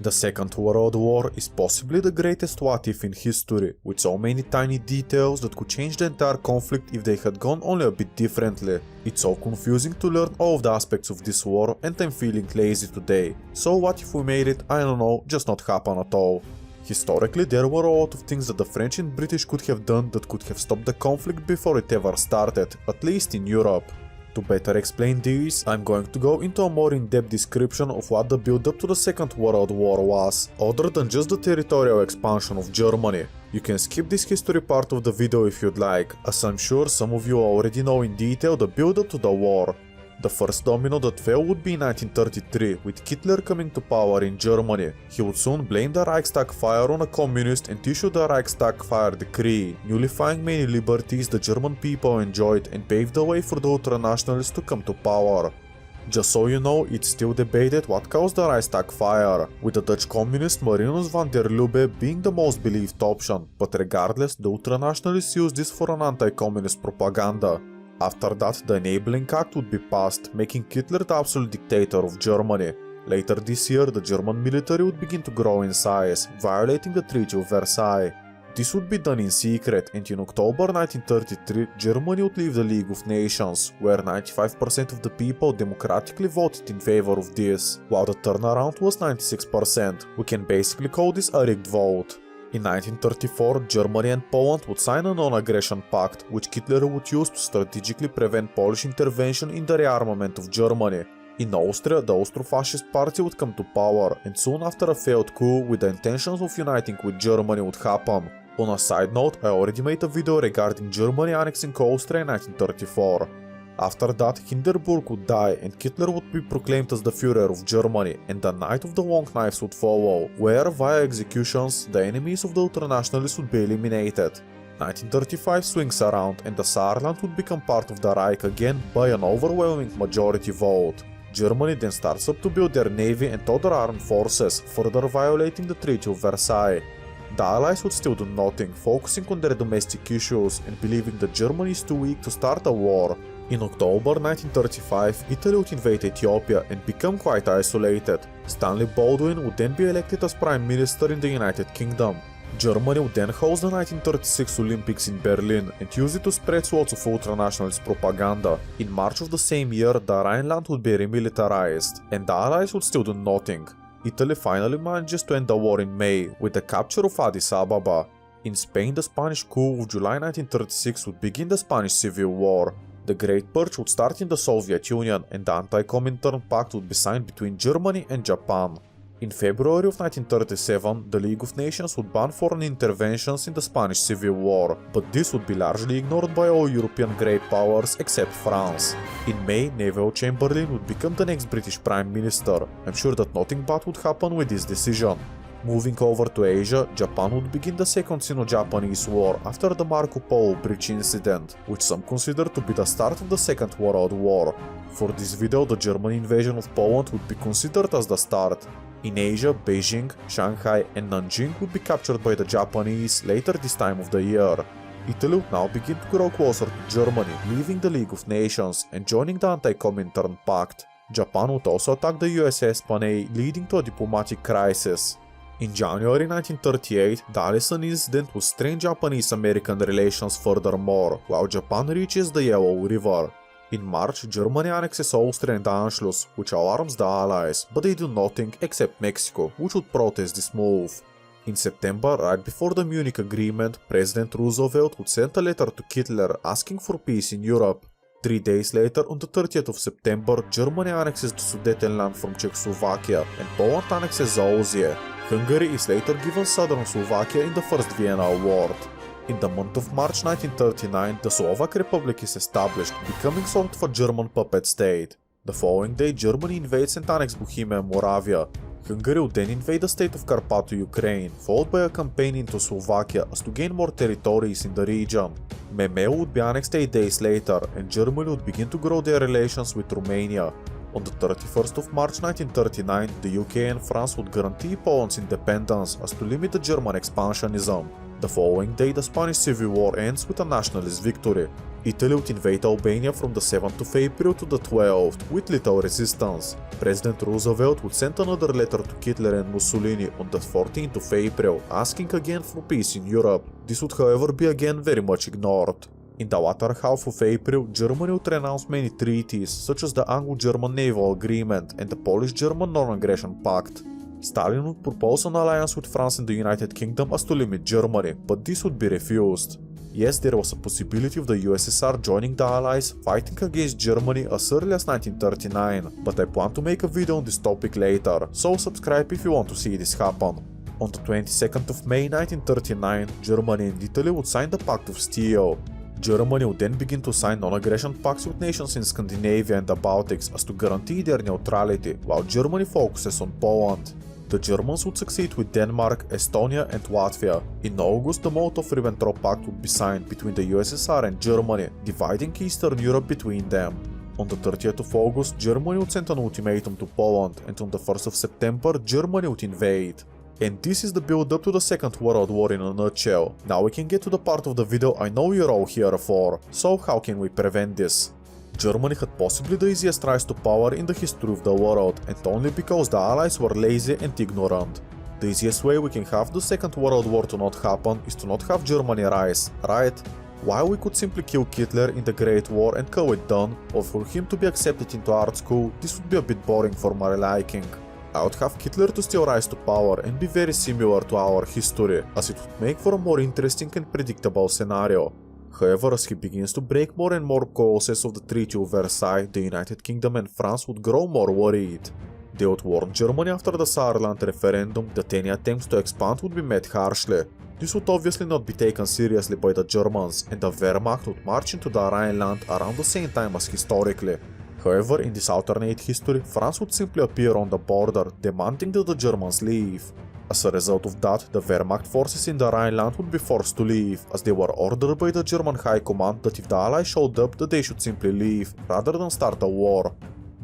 The Second World War is possibly the greatest what if in history, with so many tiny details that could change the entire conflict if they had gone only a bit differently. It's so confusing to learn all of the aspects of this war and I'm feeling lazy today. So what if we made it, I don't know, just not happen at all. Historically, there were a lot of things that the French and British could have done that could have stopped the conflict before it ever started, at least in Europe. To better explain this, I'm going to go into a more in-depth description of what the build-up to the Second World War was, other than just the territorial expansion of Germany. You can skip this history part of the video if you'd like, as I'm sure some of you already know in detail the build-up to the war. The first domino that fell would be in 1933, with Hitler coming to power in Germany. He would soon blame the Reichstag fire on a communist and issue the Reichstag fire decree, nullifying many liberties the German people enjoyed and paved the way for the ultranationalists to come to power. Just so you know, it's still debated what caused the Reichstag fire, with the Dutch communist Marinus van der Lubbe being the most believed option, but regardless, the ultranationalists used this for an anti-communist propaganda. After that, the Enabling Act would be passed, making Hitler the absolute dictator of Germany. Later this year, the German military would begin to grow in size, violating the Treaty of Versailles. This would be done in secret, and in October 1933, Germany would leave the League of Nations, where 95% of the people democratically voted in favor of this, while the turnaround was 96%. We can basically call this a rigged vote. In 1934, Germany and Poland would sign a non-aggression pact, which Hitler would use to strategically prevent Polish intervention in the rearmament of Germany. In Austria, the Austro-Fascist Party would come to power, and soon after a failed coup with the intentions of uniting with Germany would happen. On a side note, I already made a video regarding Germany annexing Austria in 1934. After that, Hindenburg would die and Hitler would be proclaimed as the Führer of Germany, and the Night of the Long Knives would follow, where, via executions, the enemies of the ultranationalists would be eliminated. 1935 swings around and the Saarland would become part of the Reich again by an overwhelming majority vote. Germany then starts up to build their navy and other armed forces, further violating the Treaty of Versailles. The Allies would still do nothing, focusing on their domestic issues and believing that Germany is too weak to start a war. In October 1935, Italy would invade Ethiopia and become quite isolated. Stanley Baldwin would then be elected as Prime Minister in the United Kingdom. Germany would then host the 1936 Olympics in Berlin and use it to spread swords of ultranationalist propaganda. In March of the same year, the Rhineland would be remilitarized, and the Allies would still do nothing. Italy finally manages to end the war in May, with the capture of Addis Ababa. In Spain, the Spanish coup of July 1936 would begin the Spanish Civil War. The Great Purge would start in the Soviet Union, and the Anti-Comintern Pact would be signed between Germany and Japan. In February of 1937, the League of Nations would ban foreign interventions in the Spanish Civil War, but this would be largely ignored by all European great powers except France. In May, Neville Chamberlain would become the next British Prime Minister. I'm sure that nothing bad would happen with this decision. Moving over to Asia, Japan would begin the Second Sino-Japanese War after the Marco Polo Bridge incident, which some consider to be the start of the Second World War. For this video, the German invasion of Poland would be considered as the start. In Asia, Beijing, Shanghai and Nanjing would be captured by the Japanese later this time of the year. Italy would now begin to grow closer to Germany, leaving the League of Nations and joining the Anti-Comintern Pact. Japan would also attack the USS Panay, leading to a diplomatic crisis. In January 1938, the Allison incident would strain Japanese-American relations furthermore, while Japan reaches the Yellow River. In March, Germany annexes Austria and Anschluss, which alarms the Allies, but they do nothing except Mexico, which would protest this move. In September, right before the Munich Agreement, President Roosevelt would send a letter to Hitler asking for peace in Europe. 3 days later, on the 30th of September, Germany annexes the Sudetenland from Czechoslovakia, and Poland annexes Zaozie. Hungary is later given southern Slovakia in the First Vienna Award. In the month of March 1939, the Slovak Republic is established, becoming sort of a German puppet state. The following day, Germany invades and annexes Bohemia and Moravia. Hungary would then invade the state of Carpathia, Ukraine, followed by a campaign into Slovakia as to gain more territories in the region. Memel would be annexed 8 days later, and Germany would begin to grow their relations with Romania. On the 31st of March 1939, the UK and France would guarantee Poland's independence as to limit the German expansionism. The following day, the Spanish Civil War ends with a nationalist victory. Italy would invade Albania from the 7th of April to the 12th, with little resistance. President Roosevelt would send another letter to Hitler and Mussolini on the 14th of April, asking again for peace in Europe. This would however be again very much ignored. In the latter half of April, Germany would renounce many treaties, such as the Anglo-German Naval Agreement and the Polish-German Non-Aggression Pact. Stalin would propose an alliance with France and the United Kingdom as to limit Germany, but this would be refused. Yes, there was a possibility of the USSR joining the Allies, fighting against Germany as early as 1939, but I plan to make a video on this topic later, so subscribe if you want to see this happen. On the 22nd of May 1939, Germany and Italy would sign the Pact of Steel. Germany would then begin to sign non-aggression pacts with nations in Scandinavia and the Baltics as to guarantee their neutrality, while Germany focuses on Poland. The Germans would succeed with Denmark, Estonia and Latvia. In August, the Molotov-Ribbentrop Pact would be signed between the USSR and Germany, dividing Eastern Europe between them. On the 30th of August, Germany would send an ultimatum to Poland, and on the 1st of September, Germany would invade. And this is the build-up to the Second World War in a nutshell. Now we can get to the part of the video I know you're all here for. So how can we prevent this? Germany had possibly the easiest rise to power in the history of the world, and only because the Allies were lazy and ignorant. The easiest way we can have the Second World War to not happen is to not have Germany rise, right? While we could simply kill Hitler in the Great War and call it done, or for him to be accepted into art school, this would be a bit boring for my liking. I would have Hitler to still rise to power and be very similar to our history, as it would make for a more interesting and predictable scenario. However, as he begins to break more and more clauses of the Treaty of Versailles, the United Kingdom and France would grow more worried. They would warn Germany after the Saarland referendum that any attempts to expand would be met harshly. This would obviously not be taken seriously by the Germans, and the Wehrmacht would march into the Rhineland around the same time as historically. However, in this alternate history, France would simply appear on the border, demanding that the Germans leave. As a result of that, the Wehrmacht forces in the Rhineland would be forced to leave, as they were ordered by the German High Command that if the Allies showed up, that they should simply leave, rather than start a war.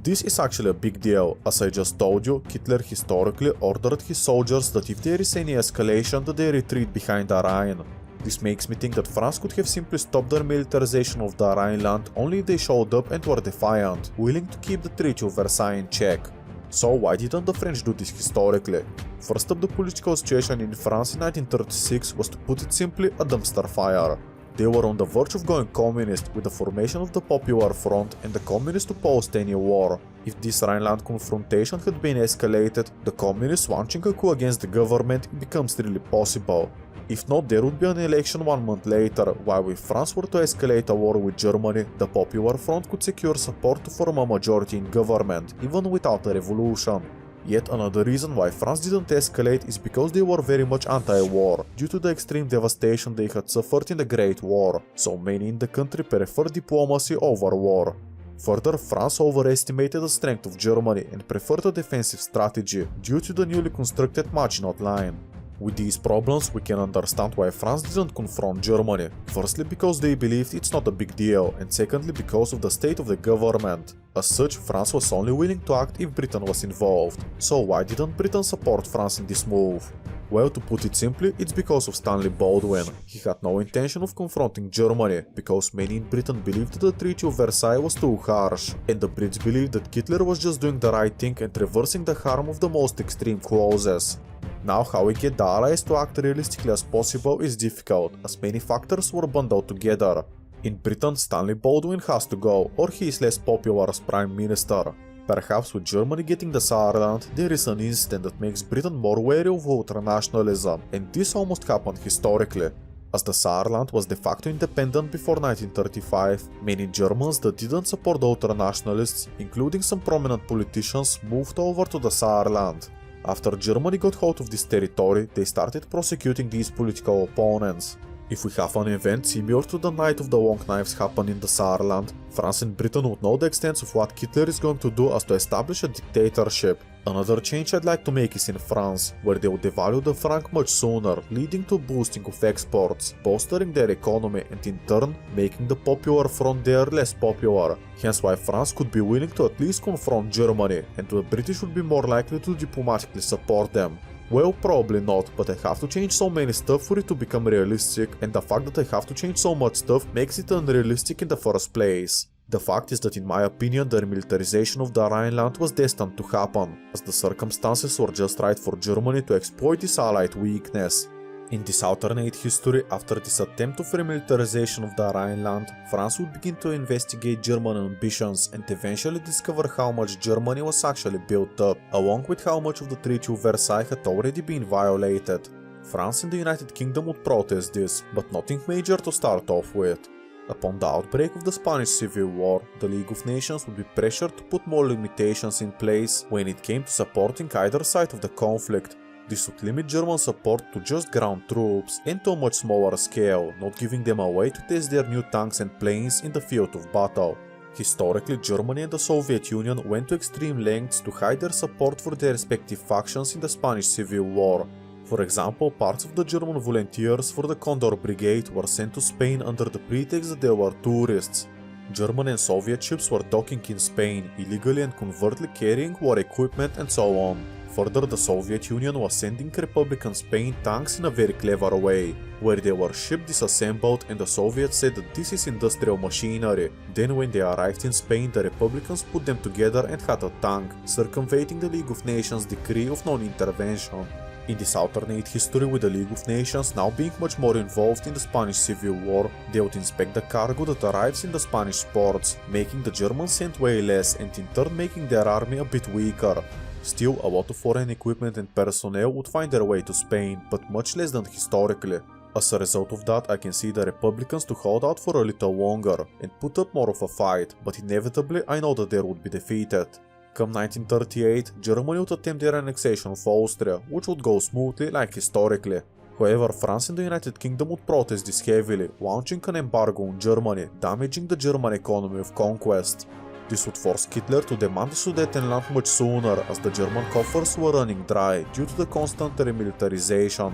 This is actually a big deal, as I just told you, Hitler historically ordered his soldiers that if there is any escalation, that they retreat behind the Rhine. This makes me think that France could have simply stopped their militarization of the Rhineland only if they showed up and were defiant, willing to keep the Treaty of Versailles in check. So why didn't the French do this historically? First up, the political situation in France in 1936 was, to put it simply, a dumpster fire. They were on the verge of going communist with the formation of the Popular Front, and the communists opposed any war. If this Rhineland confrontation had been escalated, the communists launching a coup against the government becomes really possible. If not, there would be an election 1 month later, while if France were to escalate a war with Germany, the Popular Front could secure support to form a majority in government, even without a revolution. Yet another reason why France didn't escalate is because they were very much anti-war, due to the extreme devastation they had suffered in the Great War, so many in the country preferred diplomacy over war. Further, France overestimated the strength of Germany and preferred a defensive strategy, due to the newly constructed Maginot Line. With these problems, we can understand why France didn't confront Germany, firstly because they believed it's not a big deal, and secondly because of the state of the government. As such, France was only willing to act if Britain was involved. So why didn't Britain support France in this move? Well, to put it simply, it's because of Stanley Baldwin. He had no intention of confronting Germany, because many in Britain believed that the Treaty of Versailles was too harsh, and the Brits believed that Hitler was just doing the right thing and reversing the harm of the most extreme clauses. Now, how we get the Allies to act realistically as possible is difficult, as many factors were bundled together. In Britain, Stanley Baldwin has to go, or he is less popular as Prime Minister. Perhaps with Germany getting the Saarland, there is an incident that makes Britain more wary of ultranationalism, and this almost happened historically. As the Saarland was de facto independent before 1935, many Germans that didn't support ultranationalists, including some prominent politicians, moved over to the Saarland. After Germany got hold of this territory, they started prosecuting these political opponents. If we have an event similar to the Night of the Long Knives happen in the Saarland, France and Britain would know the extent of what Hitler is going to do as to establish a dictatorship. Another change I'd like to make is in France, where they would devalue the franc much sooner, leading to boosting of exports, bolstering their economy and in turn making the Popular Front there less popular. Hence why France could be willing to at least confront Germany, and the British would be more likely to diplomatically support them. Well, probably not, but I have to change so many stuff for it to become realistic, and the fact that I have to change so much stuff makes it unrealistic in the first place. The fact is that in my opinion the remilitarization of the Rhineland was destined to happen, as the circumstances were just right for Germany to exploit this allied weakness. In this alternate history, after this attempt of remilitarization of the Rhineland, France would begin to investigate German ambitions and eventually discover how much Germany was actually built up, along with how much of the Treaty of Versailles had already been violated. France and the United Kingdom would protest this, but nothing major to start off with. Upon the outbreak of the Spanish Civil War, the League of Nations would be pressured to put more limitations in place when it came to supporting either side of the conflict. This would limit German support to just ground troops and to a much smaller scale, not giving them a way to test their new tanks and planes in the field of battle. Historically, Germany and the Soviet Union went to extreme lengths to hide their support for their respective factions in the Spanish Civil War. For example, parts of the German volunteers for the Condor Brigade were sent to Spain under the pretext that they were tourists. German and Soviet ships were docking in Spain, illegally and covertly carrying war equipment and so on. Further, the Soviet Union was sending Republican Spain tanks in a very clever way, where they were shipped disassembled and the Soviets said that this is industrial machinery. Then when they arrived in Spain, the Republicans put them together and had a tank, circumventing the League of Nations decree of non-intervention. In this alternate history with the League of Nations now being much more involved in the Spanish Civil War, they would inspect the cargo that arrives in the Spanish ports, making the Germans send way less and in turn making their army a bit weaker. Still, a lot of foreign equipment and personnel would find their way to Spain, but much less than historically. As a result of that, I can see the Republicans to hold out for a little longer and put up more of a fight, but inevitably I know that they would be defeated. Come 1938, Germany would attempt their annexation of Austria, which would go smoothly like historically. However, France and the United Kingdom would protest this heavily, launching an embargo on Germany, damaging the German economy of conquest. This would force Hitler to demand the Sudetenland much sooner, as the German coffers were running dry due to the constant remilitarization.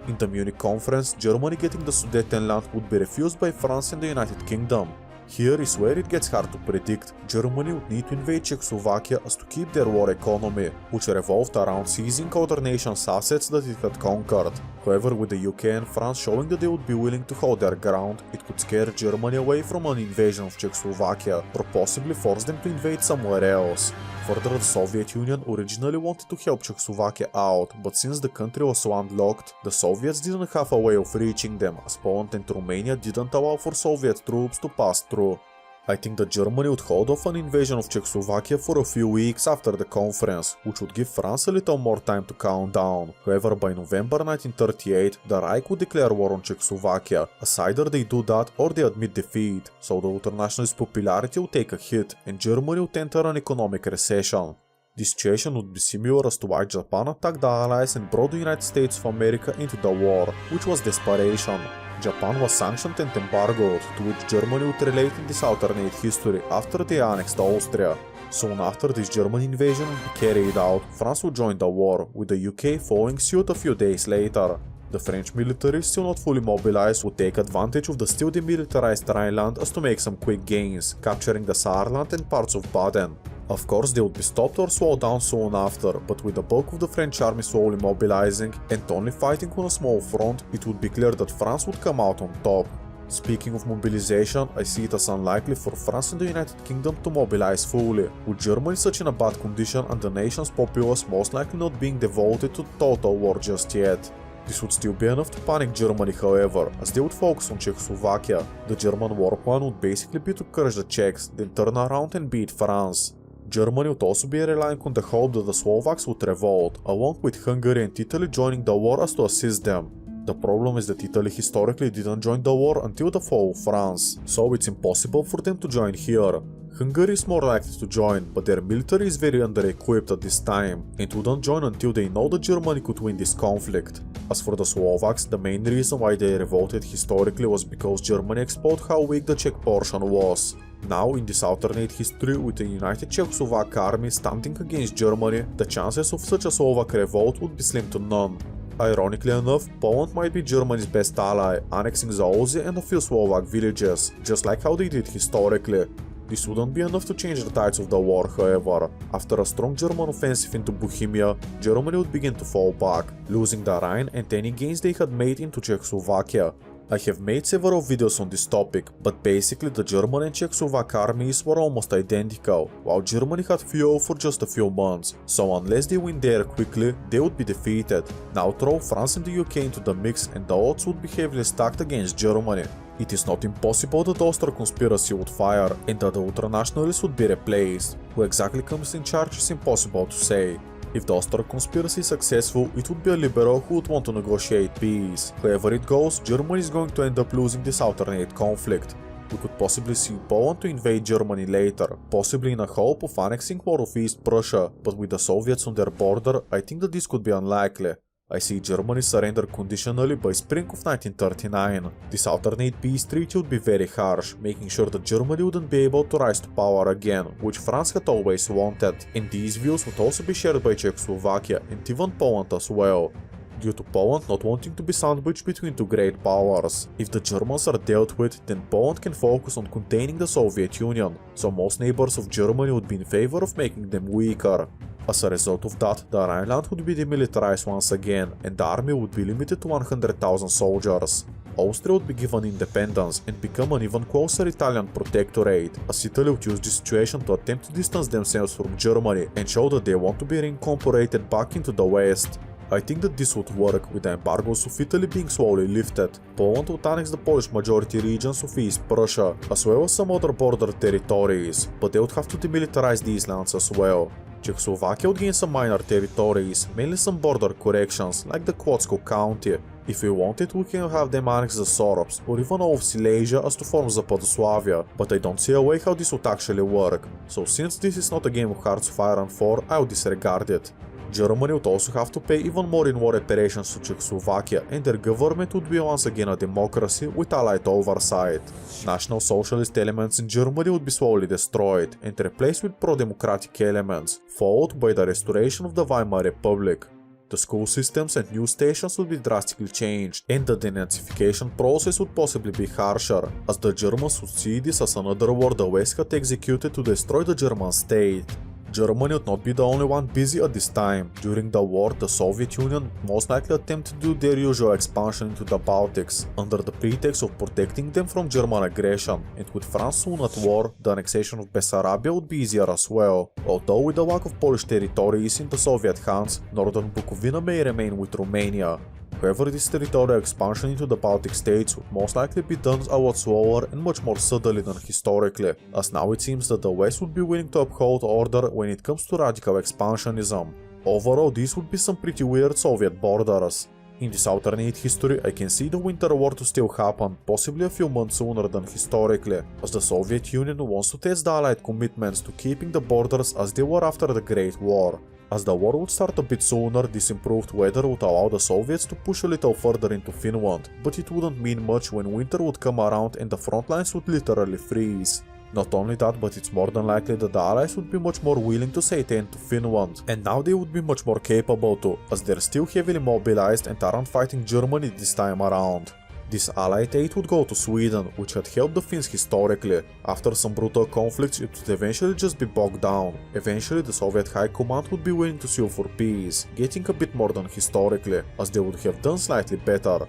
In the Munich conference, Germany getting the Sudetenland would be refused by France and the United Kingdom. Here is where it gets hard to predict. Germany would need to invade Czechoslovakia as to keep their war economy, which revolved around seizing other nations' assets that it had conquered. However, with the UK and France showing that they would be willing to hold their ground, it could scare Germany away from an invasion of Czechoslovakia, or possibly force them to invade somewhere else. Further, the Soviet Union originally wanted to help Czechoslovakia out, but since the country was landlocked, the Soviets didn't have a way of reaching them, as Poland and Romania didn't allow for Soviet troops to pass through. I think that Germany would hold off an invasion of Czechoslovakia for a few weeks after the conference, which would give France a little more time to count down. However, by November 1938, the Reich would declare war on Czechoslovakia, as either they do that or they admit defeat, so the ultranationalist popularity would take a hit and Germany would enter an economic recession. This situation would be similar as to why Japan attacked the Allies and brought the United States of America into the war, which was desperation. Japan was sanctioned and embargoed, to which Germany would relate in this alternate history after they annexed Austria. Soon after this German invasion would be carried out, France would join the war, with the UK following suit a few days later. The French military, still not fully mobilized, would take advantage of the still demilitarized Rhineland as to make some quick gains, capturing the Saarland and parts of Baden. Of course, they would be stopped or slowed down soon after, but with the bulk of the French army slowly mobilizing and only fighting on a small front, it would be clear that France would come out on top. Speaking of mobilization, I see it as unlikely for France and the United Kingdom to mobilize fully, with Germany such in a bad condition and the nation's populace most likely not being devoted to total war just yet. This would still be enough to panic Germany, however, as they would focus on Czechoslovakia. The German war plan would basically be to crush the Czechs, then turn around and beat France. Germany would also be relying on the hope that the Slovaks would revolt, along with Hungary and Italy joining the war as to assist them. The problem is that Italy historically didn't join the war until the fall of France, so it's impossible for them to join here. Hungary is more likely to join, but their military is very under-equipped at this time, and wouldn't join until they know that Germany could win this conflict. As for the Slovaks, the main reason why they revolted historically was because Germany exposed how weak the Czech portion was. Now, in this alternate history, with the united Czechoslovak army standing against Germany, the chances of such a Slovak revolt would be slim to none. Ironically enough, Poland might be Germany's best ally, annexing Zaolzie and a few Slovak villages, just like how they did historically. This wouldn't be enough to change the tides of the war, however. After a strong German offensive into Bohemia, Germany would begin to fall back, losing the Rhine and any gains they had made into Czechoslovakia. I have made several videos on this topic, but basically the German and Czechoslovak armies were almost identical, while Germany had fuel for just a few months, so unless they win there quickly, they would be defeated. Now throw France and the UK into the mix and the odds would be heavily stacked against Germany. It is not impossible that the Austro conspiracy would fire and that the ultranationalists would be replaced. Who exactly comes in charge is impossible to say. If the Austro conspiracy is successful, it would be a liberal who would want to negotiate peace. However it goes, Germany is going to end up losing this alternate conflict. We could possibly see Poland to invade Germany later, possibly in a hope of annexing more of East Prussia, but with the Soviets on their border, I think that this could be unlikely. I see Germany surrender conditionally by spring of 1939. This alternate peace treaty would be very harsh, making sure that Germany wouldn't be able to rise to power again, which France had always wanted, and these views would also be shared by Czechoslovakia and even Poland as well, due to Poland not wanting to be sandwiched between two great powers. If the Germans are dealt with, then Poland can focus on containing the Soviet Union, so most neighbors of Germany would be in favor of making them weaker. As a result of that, the Rhineland would be demilitarized once again, and the army would be limited to 100,000 soldiers. Austria would be given independence and become an even closer Italian protectorate, as Italy would use this situation to attempt to distance themselves from Germany and show that they want to be reincorporated back into the West. I think that this would work, with the embargoes of Italy being slowly lifted. Poland would annex the Polish majority regions of East Prussia, as well as some other border territories, but they would have to demilitarize these lands as well. Czechoslovakia would gain some minor territories, mainly some border corrections, like the Kłodzko county. If we wanted, we can have them annex the Sorobs, or even all of Silesia as to form Zapadoslavia, but I don't see a way how this would actually work, so since this is not a game of Hearts of Iron 4, I would disregard it. Germany would also have to pay even more in war reparations to Czechoslovakia, and their government would be once again a democracy with Allied oversight. National Socialist elements in Germany would be slowly destroyed and replaced with pro-democratic elements, followed by the restoration of the Weimar Republic. The school systems and news stations would be drastically changed, and the denazification process would possibly be harsher, as the Germans would see this as another war the West had executed to destroy the German state. Germany would not be the only one busy at this time. During the war, the Soviet Union most likely attempted to do their usual expansion into the Baltics, under the pretext of protecting them from German aggression, and with France soon at war, the annexation of Bessarabia would be easier as well. Although with the lack of Polish territories in the Soviet hands, northern Bukovina may remain with Romania. However, this territorial expansion into the Baltic states would most likely be done a lot slower and much more subtly than historically, as now it seems that the West would be willing to uphold order when it comes to radical expansionism. Overall, these would be some pretty weird Soviet borders. In this alternate history, I can see the Winter War to still happen, possibly a few months sooner than historically, as the Soviet Union wants to test the Allied commitments to keeping the borders as they were after the Great War. As the war would start a bit sooner, this improved weather would allow the Soviets to push a little further into Finland, but it wouldn't mean much when winter would come around and the front lines would literally freeze. Not only that, but it's more than likely that the Allies would be much more willing to say end to Finland, and now they would be much more capable to, as they're still heavily mobilized and aren't fighting Germany this time around. This Allied aid would go to Sweden, which had helped the Finns historically. After some brutal conflicts, it would eventually just be bogged down. Eventually, the Soviet High Command would be willing to sue for peace, getting a bit more than historically, as they would have done slightly better.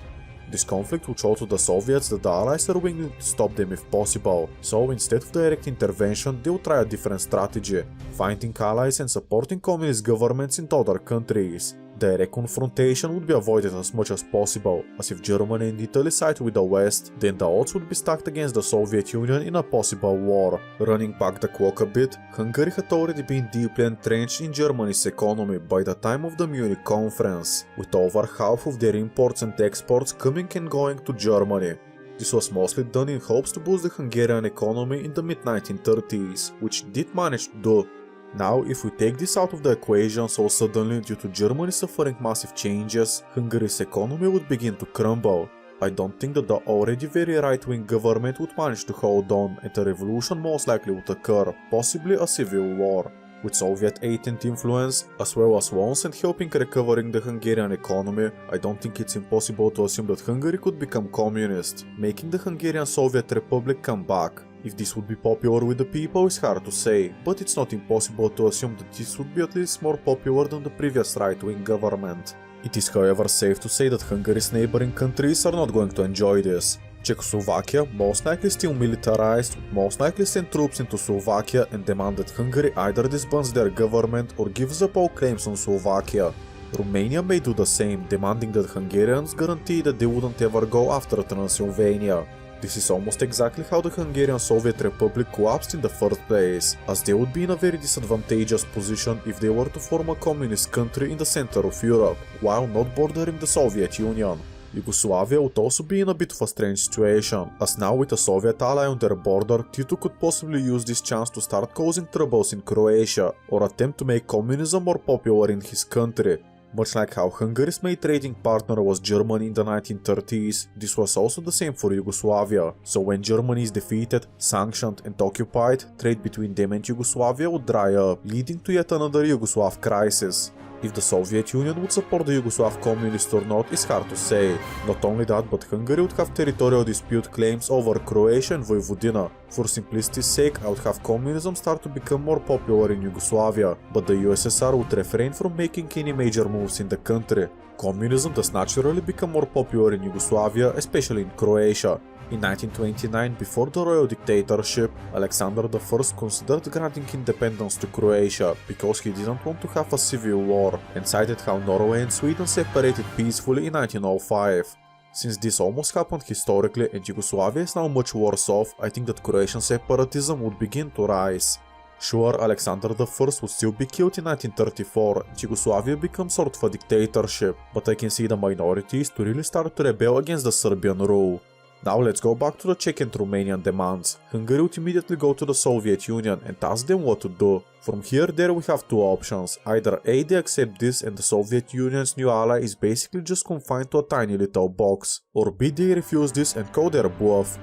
This conflict would show to the Soviets that the Allies are willing to stop them if possible, so instead of direct intervention, they would try a different strategy, finding allies and supporting communist governments in other countries. Direct confrontation would be avoided as much as possible, as if Germany and Italy side with the West, then the odds would be stacked against the Soviet Union in a possible war. Running back the clock a bit, Hungary had already been deeply entrenched in Germany's economy by the time of the Munich conference, with over half of their imports and exports coming and going to Germany. This was mostly done in hopes to boost the Hungarian economy in the mid-1930s, which it did manage to do. Now, if we take this out of the equation, so suddenly due to Germany suffering massive changes, Hungary's economy would begin to crumble. I don't think that the already very right-wing government would manage to hold on, and a revolution most likely would occur, possibly a civil war. With Soviet aid and influence, as well as loans and helping recovering the Hungarian economy, I don't think it's impossible to assume that Hungary could become communist, making the Hungarian Soviet Republic come back. If this would be popular with the people is hard to say, but it's not impossible to assume that this would be at least more popular than the previous right-wing government. It is however safe to say that Hungary's neighboring countries are not going to enjoy this. Czechoslovakia, most likely still militarized, would most likely send troops into Slovakia and demand that Hungary either disbands their government or gives up all claims on Slovakia. Romania may do the same, demanding that Hungarians guarantee that they wouldn't ever go after Transylvania. This is almost exactly how the Hungarian Soviet Republic collapsed in the first place, as they would be in a very disadvantageous position if they were to form a communist country in the center of Europe, while not bordering the Soviet Union. Yugoslavia would also be in a bit of a strange situation, as now with a Soviet ally on their border, Tito could possibly use this chance to start causing troubles in Croatia, or attempt to make communism more popular in his country. Much like how Hungary's main trading partner was Germany in the 1930s, this was also the same for Yugoslavia, so when Germany is defeated, sanctioned and occupied, trade between them and Yugoslavia would dry up, leading to yet another Yugoslav crisis. If the Soviet Union would support the Yugoslav communists or not is hard to say. Not only that, but Hungary would have territorial dispute claims over Croatia and Vojvodina. For simplicity's sake, I would have communism start to become more popular in Yugoslavia, but the USSR would refrain from making any major moves in the country. Communism does naturally become more popular in Yugoslavia, especially in Croatia. In 1929, before the royal dictatorship, Alexander I considered granting independence to Croatia because he didn't want to have a civil war, and cited how Norway and Sweden separated peacefully in 1905. Since this almost happened historically and Yugoslavia is now much worse off, I think that Croatian separatism would begin to rise. Sure, Alexander I would still be killed in 1934 and Yugoslavia becomes sort of a dictatorship, but I can see the minorities to really start to rebel against the Serbian rule. Now let's go back to the Czech and Romanian demands. Hungary would immediately go to the Soviet Union and ask them what to do. From here there we have two options. Either A, they accept this and the Soviet Union's new ally is basically just confined to a tiny little box, or B, they refuse this and call their bluff.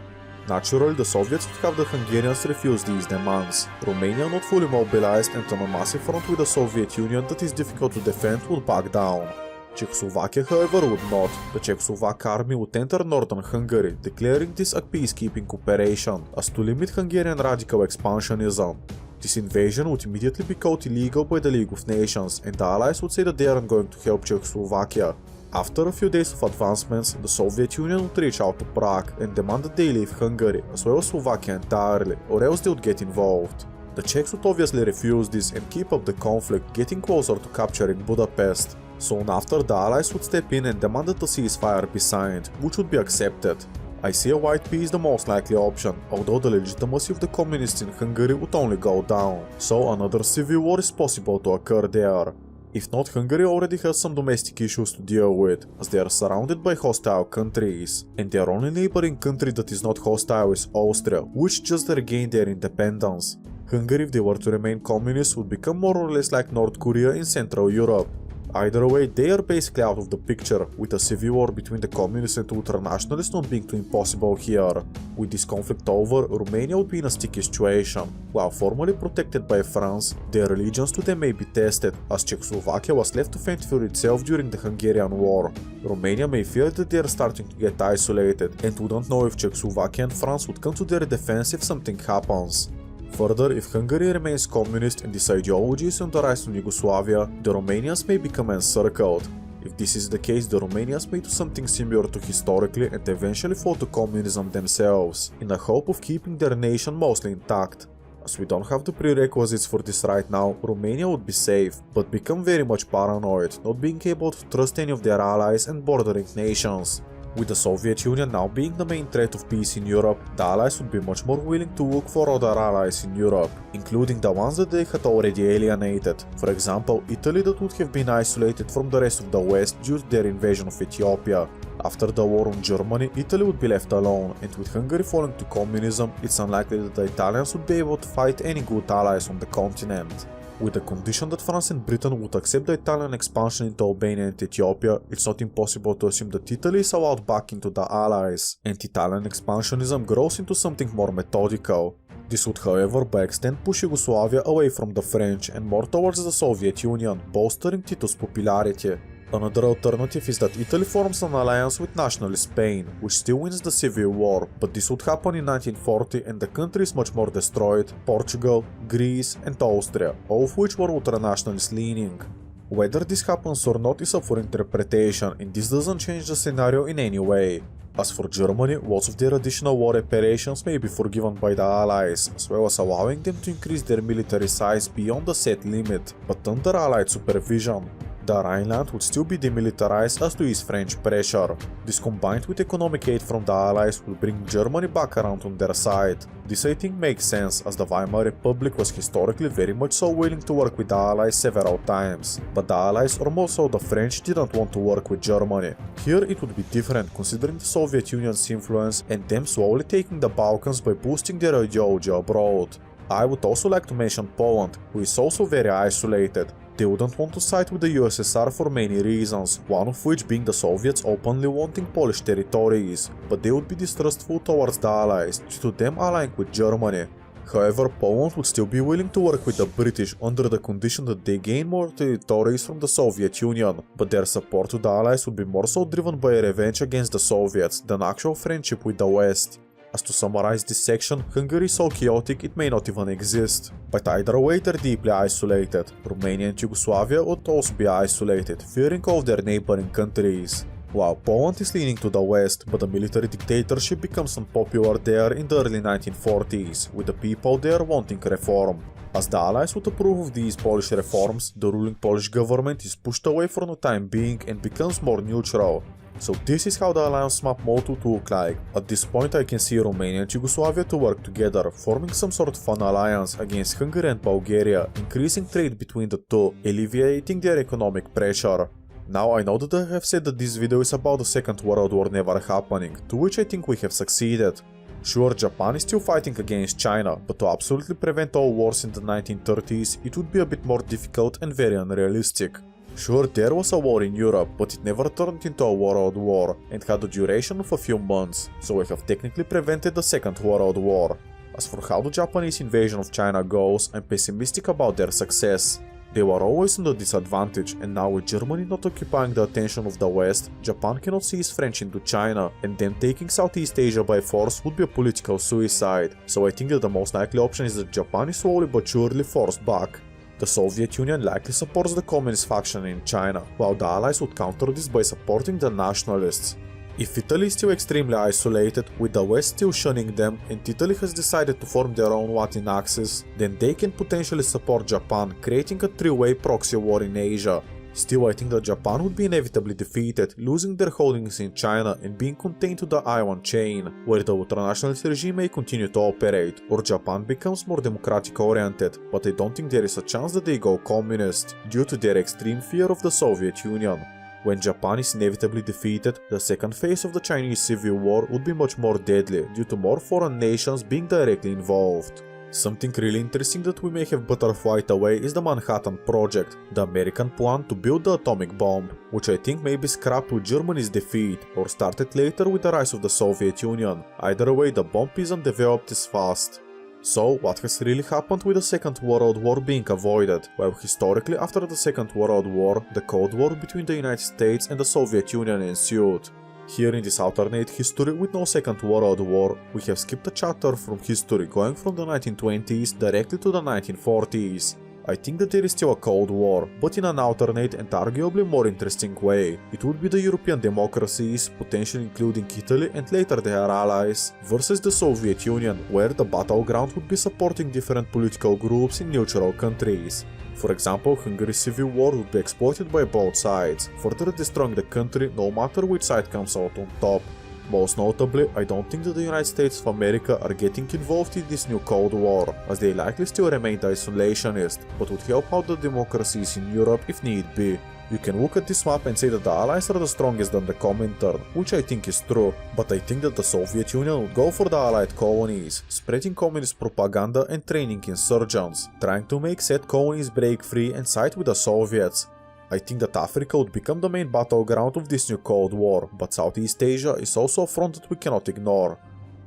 Naturally, the Soviets would have the Hungarians refuse these demands. Romania, not fully mobilized and on a massive front with the Soviet Union that is difficult to defend, would back down. Czechoslovakia, however, would not. The Czechoslovak army would enter northern Hungary, declaring this a peacekeeping operation, as to limit Hungarian radical expansionism. This invasion would immediately be called illegal by the League of Nations, and the Allies would say that they aren't going to help Czechoslovakia. After a few days of advancements, the Soviet Union would reach out to Prague and demand that they leave Hungary, as well as Slovakia entirely, or else they would get involved. The Czechs would obviously refuse this and keep up the conflict, getting closer to capturing Budapest. Soon after, the Allies would step in and demand that a ceasefire be signed, which would be accepted. I see a white peace the most likely option, although the legitimacy of the communists in Hungary would only go down, so another civil war is possible to occur there. If not, Hungary already has some domestic issues to deal with, as they are surrounded by hostile countries, and their only neighboring country that is not hostile is Austria, which just regained their independence. Hungary, if they were to remain communist, would become more or less like North Korea in Central Europe. Either way, they are basically out of the picture, with a civil war between the communists and ultranationalists not being too impossible here. With this conflict over, Romania would be in a sticky situation. While formally protected by France, their allegiance to them may be tested, as Czechoslovakia was left to fend for itself during the Hungarian War. Romania may fear that they are starting to get isolated, and wouldn't know if Czechoslovakia and France would come to their defense if something happens. Further, if Hungary remains communist and this ideology is on the rise in Yugoslavia, the Romanians may become encircled. If this is the case, the Romanians may do something similar to historically and eventually fall to communism themselves, in the hope of keeping their nation mostly intact. As we don't have the prerequisites for this right now, Romania would be safe, but become very much paranoid, not being able to trust any of their allies and bordering nations. With the Soviet Union now being the main threat of peace in Europe, the Allies would be much more willing to look for other allies in Europe, including the ones that they had already alienated. For example, Italy, that would have been isolated from the rest of the West due to their invasion of Ethiopia. After the war on Germany, Italy would be left alone, and with Hungary falling to communism, it's unlikely that the Italians would be able to fight any good allies on the continent. With the condition that France and Britain would accept the Italian expansion into Albania and Ethiopia, it's not impossible to assume that Italy is allowed back into the Allies, and Italian expansionism grows into something more methodical. This would, however, by extent push Yugoslavia away from the French and more towards the Soviet Union, bolstering Tito's popularity. Another alternative is that Italy forms an alliance with nationalist Spain, which still wins the civil war, but this would happen in 1940 and the country is much more destroyed, Portugal, Greece and Austria, all of which were ultra-nationalist leaning. Whether this happens or not is up for interpretation, and this doesn't change the scenario in any way. As for Germany, lots of their additional war operations may be forgiven by the Allies, as well as allowing them to increase their military size beyond the set limit, but under Allied supervision. The Rhineland would still be demilitarized as to ease French pressure. This combined with economic aid from the Allies will bring Germany back around on their side. This I think makes sense, as the Weimar Republic was historically very much so willing to work with the Allies several times, but the Allies, or more so the French, didn't want to work with Germany. Here it would be different considering the Soviet Union's influence and them slowly taking the Balkans by boosting their ideology abroad. I would also like to mention Poland, who is also very isolated. They wouldn't want to side with the USSR for many reasons, one of which being the Soviets openly wanting Polish territories, but they would be distrustful towards the Allies due to them allying with Germany. However, Poland would still be willing to work with the British under the condition that they gain more territories from the Soviet Union, but their support to the Allies would be more so driven by a revenge against the Soviets than actual friendship with the West. As to summarize this section, Hungary is so chaotic it may not even exist. But either way they're deeply isolated. Romania and Yugoslavia would also be isolated, fearing of their neighboring countries. While Poland is leaning to the west, but the military dictatorship becomes unpopular there in the early 1940s, with the people there wanting reform. As the Allies would approve of these Polish reforms, the ruling Polish government is pushed away for the time being and becomes more neutral. So this is how the alliance map mode would look like. At this point I can see Romania and Yugoslavia to work together, forming some sort of an alliance against Hungary and Bulgaria, increasing trade between the two, alleviating their economic pressure. Now I know that I have said that this video is about the Second World War never happening, to which I think we have succeeded. Sure, Japan is still fighting against China, but to absolutely prevent all wars in the 1930s, it would be a bit more difficult and very unrealistic. Sure, there was a war in Europe, but it never turned into a world war and had a duration of a few months, so we have technically prevented the Second World War. As for how the Japanese invasion of China goes, I'm pessimistic about their success. They were always in the disadvantage, and now with Germany not occupying the attention of the West, Japan cannot seize French into China, and them taking Southeast Asia by force would be a political suicide, so I think that the most likely option is that Japan is slowly but surely forced back. The Soviet Union likely supports the communist faction in China, while the Allies would counter this by supporting the nationalists. If Italy is still extremely isolated, with the West still shunning them, and Italy has decided to form their own Latin axis, then they can potentially support Japan, creating a three-way proxy war in Asia. Still, I think that Japan would be inevitably defeated, losing their holdings in China and being contained to the island chain, where the ultranationalist regime may continue to operate, or Japan becomes more democratic-oriented, but I don't think there is a chance that they go communist, due to their extreme fear of the Soviet Union. When Japan is inevitably defeated, the second phase of the Chinese Civil War would be much more deadly, due to more foreign nations being directly involved. Something really interesting that we may have butterflied away is the Manhattan Project, the American plan to build the atomic bomb, which I think may be scrapped with Germany's defeat, or started later with the rise of the Soviet Union. Either way, the bomb isn't developed as fast. So, what has really happened with the Second World War being avoided? Well, historically, after the Second World War, the Cold War between the United States and the Soviet Union ensued. Here in this alternate history with no Second World War, we have skipped a chapter from history going from the 1920s directly to the 1940s. I think that there is still a Cold War, but in an alternate and arguably more interesting way. It would be the European democracies, potentially including Italy and later their allies, versus the Soviet Union, where the battleground would be supporting different political groups in neutral countries. For example, Hungary's civil war would be exploited by both sides, further destroying the country no matter which side comes out on top. Most notably, I don't think that the United States of America are getting involved in this new Cold War, as they likely still remain isolationist, but would help out the democracies in Europe if need be. You can look at this map and say that the Allies are the strongest on the Comintern, which I think is true, but I think that the Soviet Union would go for the Allied colonies, spreading communist propaganda and training insurgents, trying to make said colonies break free and side with the Soviets. I think that Africa would become the main battleground of this new Cold War, but Southeast Asia is also a front that we cannot ignore.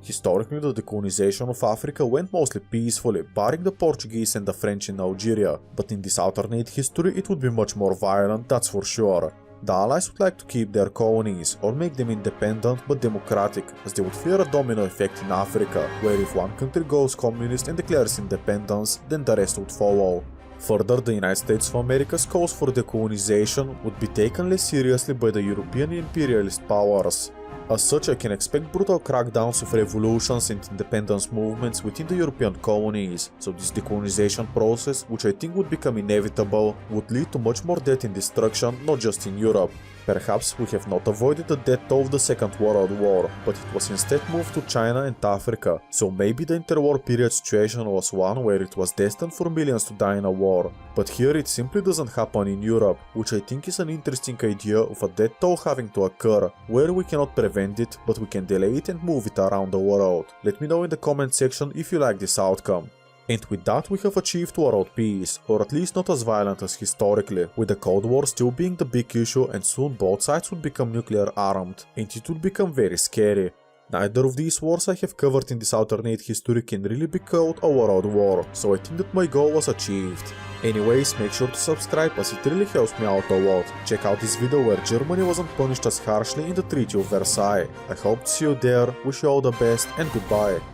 Historically, the decolonization of Africa went mostly peacefully, barring the Portuguese and the French in Algeria, but in this alternate history it would be much more violent, that's for sure. The Allies would like to keep their colonies or make them independent but democratic, as they would fear a domino effect in Africa, where if one country goes communist and declares independence, then the rest would follow. Further, the United States of America's calls for decolonization would be taken less seriously by the European imperialist powers. As such, I can expect brutal crackdowns of revolutions and independence movements within the European colonies, so this decolonization process, which I think would become inevitable, would lead to much more death and destruction, not just in Europe. Perhaps we have not avoided the death toll of the Second World War, but it was instead moved to China and Africa, so maybe the interwar period situation was one where it was destined for millions to die in a war. But here it simply doesn't happen in Europe, which I think is an interesting idea of a death toll having to occur, where we cannot prevent it, but we can delay it and move it around the world. Let me know in the comment section if you like this outcome. And with that we have achieved world peace, or at least not as violent as historically, with the Cold War still being the big issue, and soon both sides would become nuclear armed, and it would become very scary. Neither of these wars I have covered in this alternate history can really be called a world war, so I think that my goal was achieved. Anyways, make sure to subscribe as it really helps me out a lot. Check out this video where Germany wasn't punished as harshly in the Treaty of Versailles. I hope to see you there, wish you all the best and goodbye.